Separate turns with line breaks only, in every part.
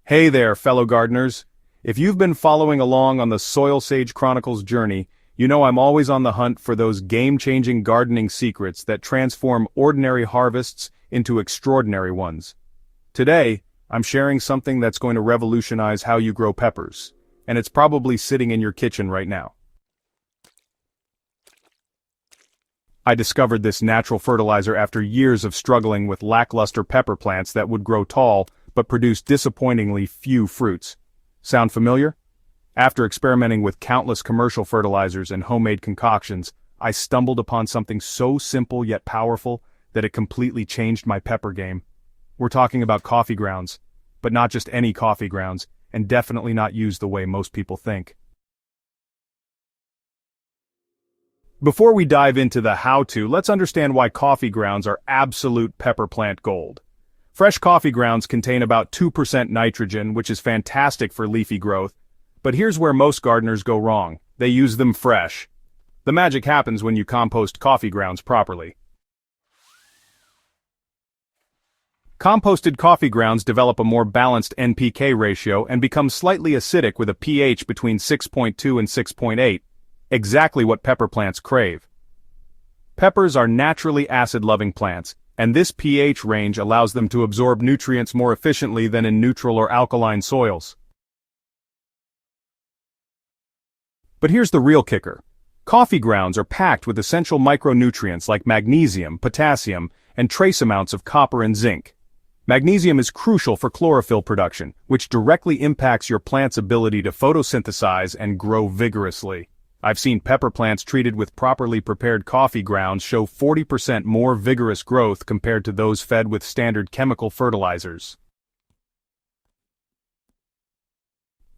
Hey there, fellow gardeners. If you've been following along on the Soil Sage Chronicles journey, you know I'm always on the hunt for those game-changing gardening secrets that transform ordinary harvests into extraordinary ones. Today, I'm sharing something that's going to revolutionize how you grow peppers, and it's probably sitting in your kitchen right now. I discovered this natural fertilizer after years of struggling with lackluster pepper plants that would grow tall but produce disappointingly few fruits. Sound familiar? After experimenting with countless commercial fertilizers and homemade concoctions, I stumbled upon something so simple yet powerful that it completely changed my pepper game. We're talking about coffee grounds, but not just any coffee grounds, and definitely not used the way most people think. Before we dive into the how-to, let's understand why coffee grounds are absolute pepper plant gold. Fresh coffee grounds contain about 2% nitrogen, which is fantastic for leafy growth. But here's where most gardeners go wrong. They use them fresh. The magic happens when you compost coffee grounds properly. Composted coffee grounds develop a more balanced NPK ratio and become slightly acidic with a pH between 6.2 and 6.8, exactly what pepper plants crave. Peppers are naturally acid-loving plants, and this pH range allows them to absorb nutrients more efficiently than in neutral or alkaline soils. But here's the real kicker. Coffee grounds are packed with essential micronutrients like magnesium, potassium, and trace amounts of copper and zinc. Magnesium is crucial for chlorophyll production, which directly impacts your plant's ability to photosynthesize and grow vigorously. I've seen pepper plants treated with properly prepared coffee grounds show 40% more vigorous growth compared to those fed with standard chemical fertilizers.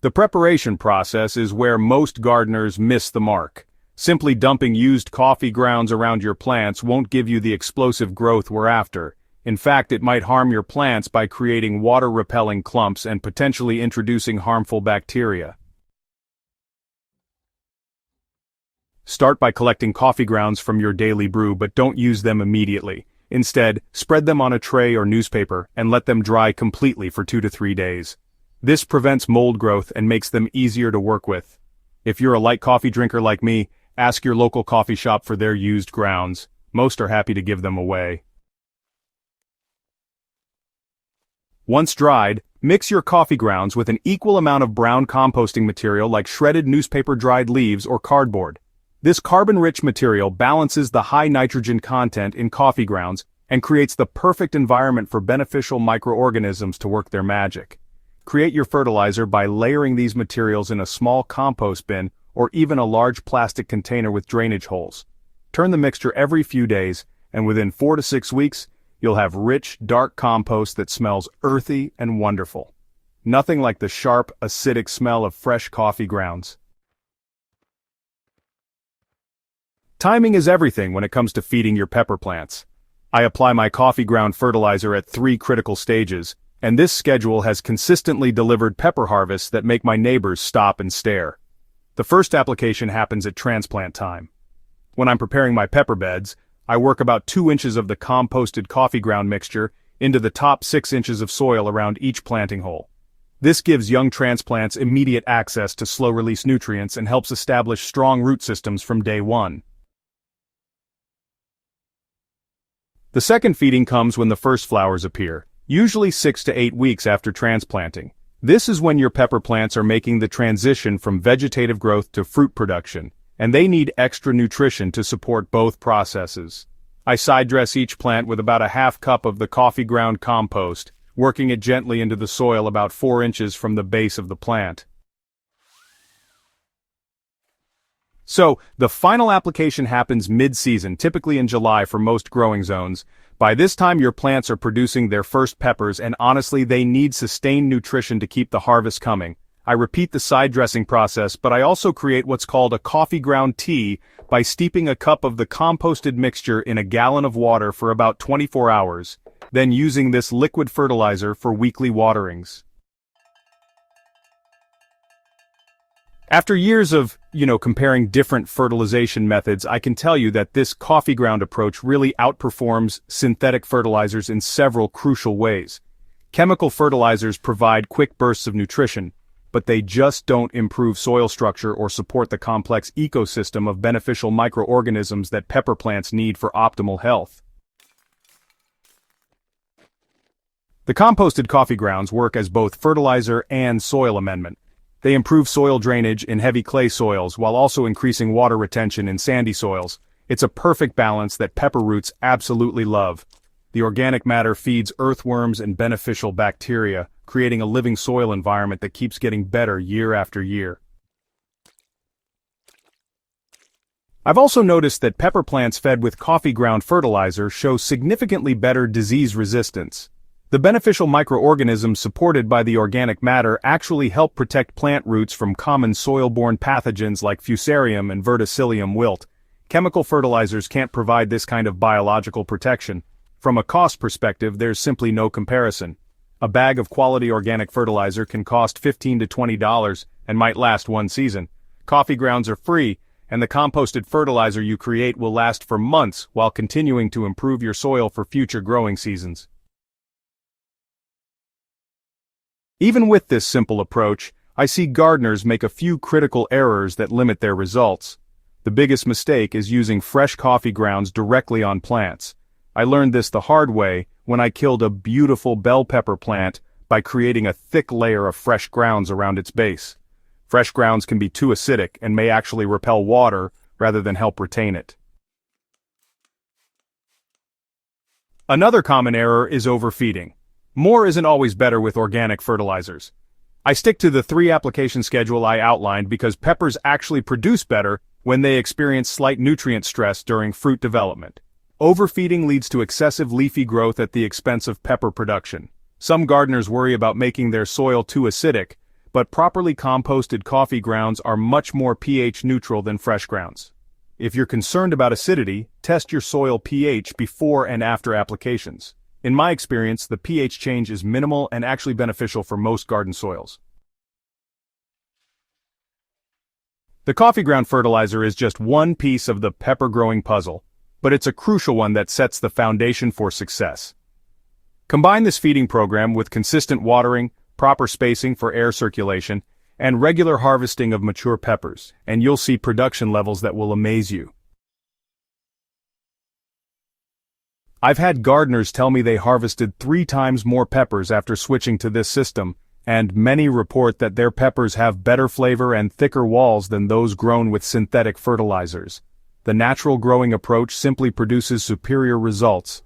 The preparation process is where most gardeners miss the mark. Simply dumping used coffee grounds around your plants won't give you the explosive growth we're after. In fact, it might harm your plants by creating water-repelling clumps and potentially introducing harmful bacteria. Start by collecting coffee grounds from your daily brew, but don't use them immediately. Instead, spread them on a tray or newspaper and let them dry completely for 2 to 3 days. This prevents mold growth and makes them easier to work with. If you're a light coffee drinker like me, ask your local coffee shop for their used grounds. Most are happy to give them away. Once dried, mix your coffee grounds with an equal amount of brown composting material like shredded newspaper-dried leaves or cardboard. This carbon-rich material balances the high nitrogen content in coffee grounds and creates the perfect environment for beneficial microorganisms to work their magic. Create your fertilizer by layering these materials in a small compost bin or even a large plastic container with drainage holes. Turn the mixture every few days, and within 4 to 6 weeks, you'll have rich, dark compost that smells earthy and wonderful. Nothing like the sharp, acidic smell of fresh coffee grounds. Timing is everything when it comes to feeding your pepper plants. I apply my coffee ground fertilizer at 3 critical stages, and this schedule has consistently delivered pepper harvests that make my neighbors stop and stare. The first application happens at transplant time. When I'm preparing my pepper beds, I work about 2 inches of the composted coffee ground mixture into the top 6 inches of soil around each planting hole. This gives young transplants immediate access to slow-release nutrients and helps establish strong root systems from day one. The second feeding comes when the first flowers appear, usually 6 to 8 weeks after transplanting. This is when your pepper plants are making the transition from vegetative growth to fruit production, and they need extra nutrition to support both processes. I side dress each plant with about a half cup of the coffee ground compost, working it gently into the soil about 4 inches from the base of the plant. So, the final application happens mid-season, typically in July for most growing zones. By this time your plants are producing their first peppers, and honestly they need sustained nutrition to keep the harvest coming. I repeat the side dressing process, but I also create what's called a coffee ground tea by steeping a cup of the composted mixture in a gallon of water for about 24 hours, then using this liquid fertilizer for weekly waterings. After years of, comparing different fertilization methods, I can tell you that this coffee ground approach really outperforms synthetic fertilizers in several crucial ways. Chemical fertilizers provide quick bursts of nutrition, but they just don't improve soil structure or support the complex ecosystem of beneficial microorganisms that pepper plants need for optimal health. The composted coffee grounds work as both fertilizer and soil amendment. They improve soil drainage in heavy clay soils while also increasing water retention in sandy soils. It's a perfect balance that pepper roots absolutely love. The organic matter feeds earthworms and beneficial bacteria, creating a living soil environment that keeps getting better year after year. I've also noticed that pepper plants fed with coffee ground fertilizer show significantly better disease resistance. The beneficial microorganisms supported by the organic matter actually help protect plant roots from common soil-borne pathogens like Fusarium and Verticillium wilt. Chemical fertilizers can't provide this kind of biological protection. From a cost perspective, there's simply no comparison. A bag of quality organic fertilizer can cost $15 to $20 and might last one season. Coffee grounds are free, and the composted fertilizer you create will last for months while continuing to improve your soil for future growing seasons. Even with this simple approach, I see gardeners make a few critical errors that limit their results. The biggest mistake is using fresh coffee grounds directly on plants. I learned this the hard way when I killed a beautiful bell pepper plant by creating a thick layer of fresh grounds around its base. Fresh grounds can be too acidic and may actually repel water rather than help retain it. Another common error is overfeeding. More isn't always better with organic fertilizers. I stick to the 3-application schedule I outlined because peppers actually produce better when they experience slight nutrient stress during fruit development. Overfeeding leads to excessive leafy growth at the expense of pepper production. Some gardeners worry about making their soil too acidic, but properly composted coffee grounds are much more pH neutral than fresh grounds. If you're concerned about acidity, test your soil pH before and after applications. In my experience, the pH change is minimal and actually beneficial for most garden soils. The coffee ground fertilizer is just one piece of the pepper growing puzzle, but it's a crucial one that sets the foundation for success. Combine this feeding program with consistent watering, proper spacing for air circulation, and regular harvesting of mature peppers, and you'll see production levels that will amaze you. I've had gardeners tell me they harvested 3 times more peppers after switching to this system, and many report that their peppers have better flavor and thicker walls than those grown with synthetic fertilizers. The natural growing approach simply produces superior results.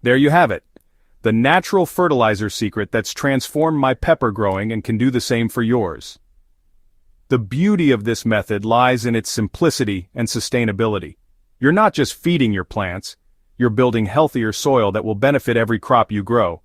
There you have it. The natural fertilizer secret that's transformed my pepper growing and can do the same for yours. The beauty of this method lies in its simplicity and sustainability. You're not just feeding your plants, you're building healthier soil that will benefit every crop you grow.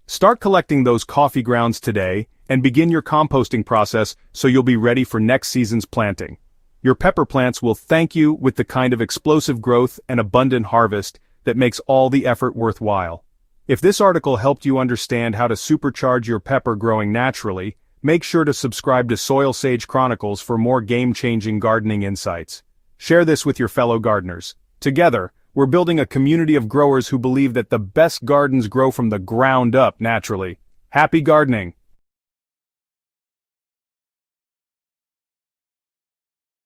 Start collecting those coffee grounds today and begin your composting process so you'll be ready for next season's planting. Your pepper plants will thank you with the kind of explosive growth and abundant harvest that makes all the effort worthwhile. If this article helped you understand how to supercharge your pepper growing naturally, make sure to subscribe to Soil Sage Chronicles for more game-changing gardening insights. Share this with your fellow gardeners. Together, we're building a community of growers who believe that the best gardens grow from the ground up naturally. Happy gardening!